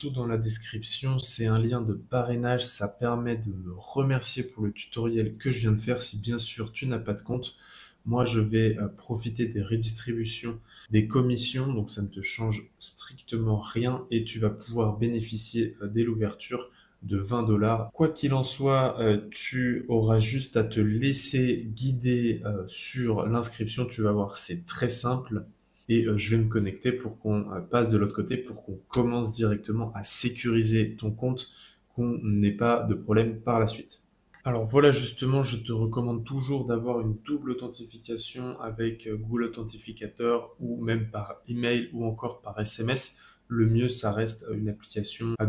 Tout dans la description, c'est un lien de parrainage. Ça permet de me remercier pour le tutoriel que je viens de faire. Si bien sûr tu n'as pas de compte, moi je vais profiter des redistributions des commissions. Donc ça ne te change strictement rien et tu vas pouvoir bénéficier dès l'ouverture de 20 $. Quoi qu'il en soit, tu auras juste à te laisser guider sur l'inscription. Tu vas voir, c'est très simple et je vais me connecter pour qu'on passe de l'autre côté, pour qu'on commence directement à sécuriser ton compte, qu'on n'ait pas de problème par la suite. Alors voilà, justement, je te recommande toujours d'avoir une double authentification avec Google Authentificator ou même par email ou encore par SMS. Le mieux, ça reste une application à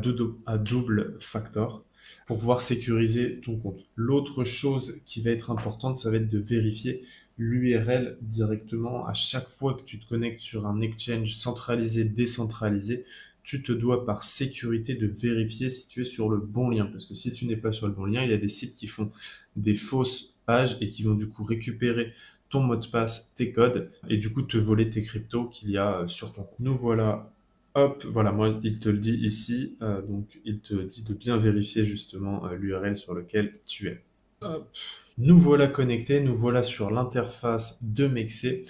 double factor pour pouvoir sécuriser ton compte. L'autre chose qui va être importante, ça va être de vérifier l'URL directement à chaque fois que tu te connectes sur un exchange centralisé, décentralisé. Tu te dois par sécurité de vérifier si tu es sur le bon lien. Parce que si tu n'es pas sur le bon lien, il y a des sites qui font des fausses pages et qui vont du coup récupérer ton mot de passe, tes codes, et du coup te voler tes cryptos qu'il y a sur ton compte. Nous voilà, hop, voilà, moi il te le dit ici, donc il te dit de bien vérifier justement l'URL sur lequel tu es. Hop. Nous voilà connectés, nous voilà sur l'interface de Mexer.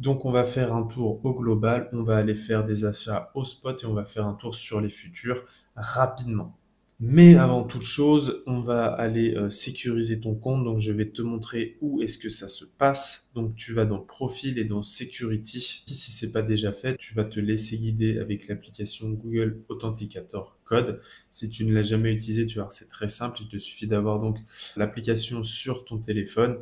Donc on va faire un tour au global, on va aller faire des achats au spot et on va faire un tour sur les futurs rapidement. Mais avant toute chose, on va aller sécuriser ton compte. Donc je vais te montrer où est-ce que ça se passe. Donc tu vas dans Profil et dans Security. Si c'est pas déjà fait, tu vas te laisser guider avec l'application Google Authenticator Code. Si tu ne l'as jamais utilisé, tu vas voir, c'est très simple. Il te suffit d'avoir donc l'application sur ton téléphone,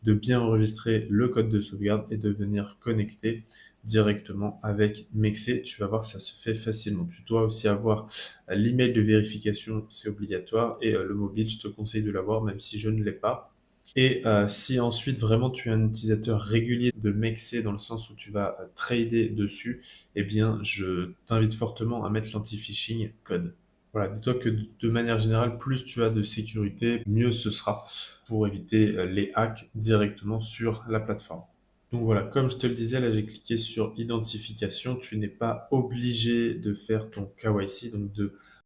de bien enregistrer le code de sauvegarde et de venir connecter directement avec Mexer. Tu vas voir, ça se fait facilement. Tu dois aussi avoir l'email de vérification, c'est obligatoire. Et le mobile, je te conseille de l'avoir, même si je ne l'ai pas. Et si ensuite vraiment tu es un utilisateur régulier de Mexer dans le sens où tu vas trader dessus, eh bien je t'invite fortement à mettre l'anti-phishing code. Voilà, dis-toi que de manière générale, plus tu as de sécurité, mieux ce sera pour éviter les hacks directement sur la plateforme. Donc voilà, comme je te le disais, là j'ai cliqué sur identification. Tu n'es pas obligé de faire ton KYC, donc de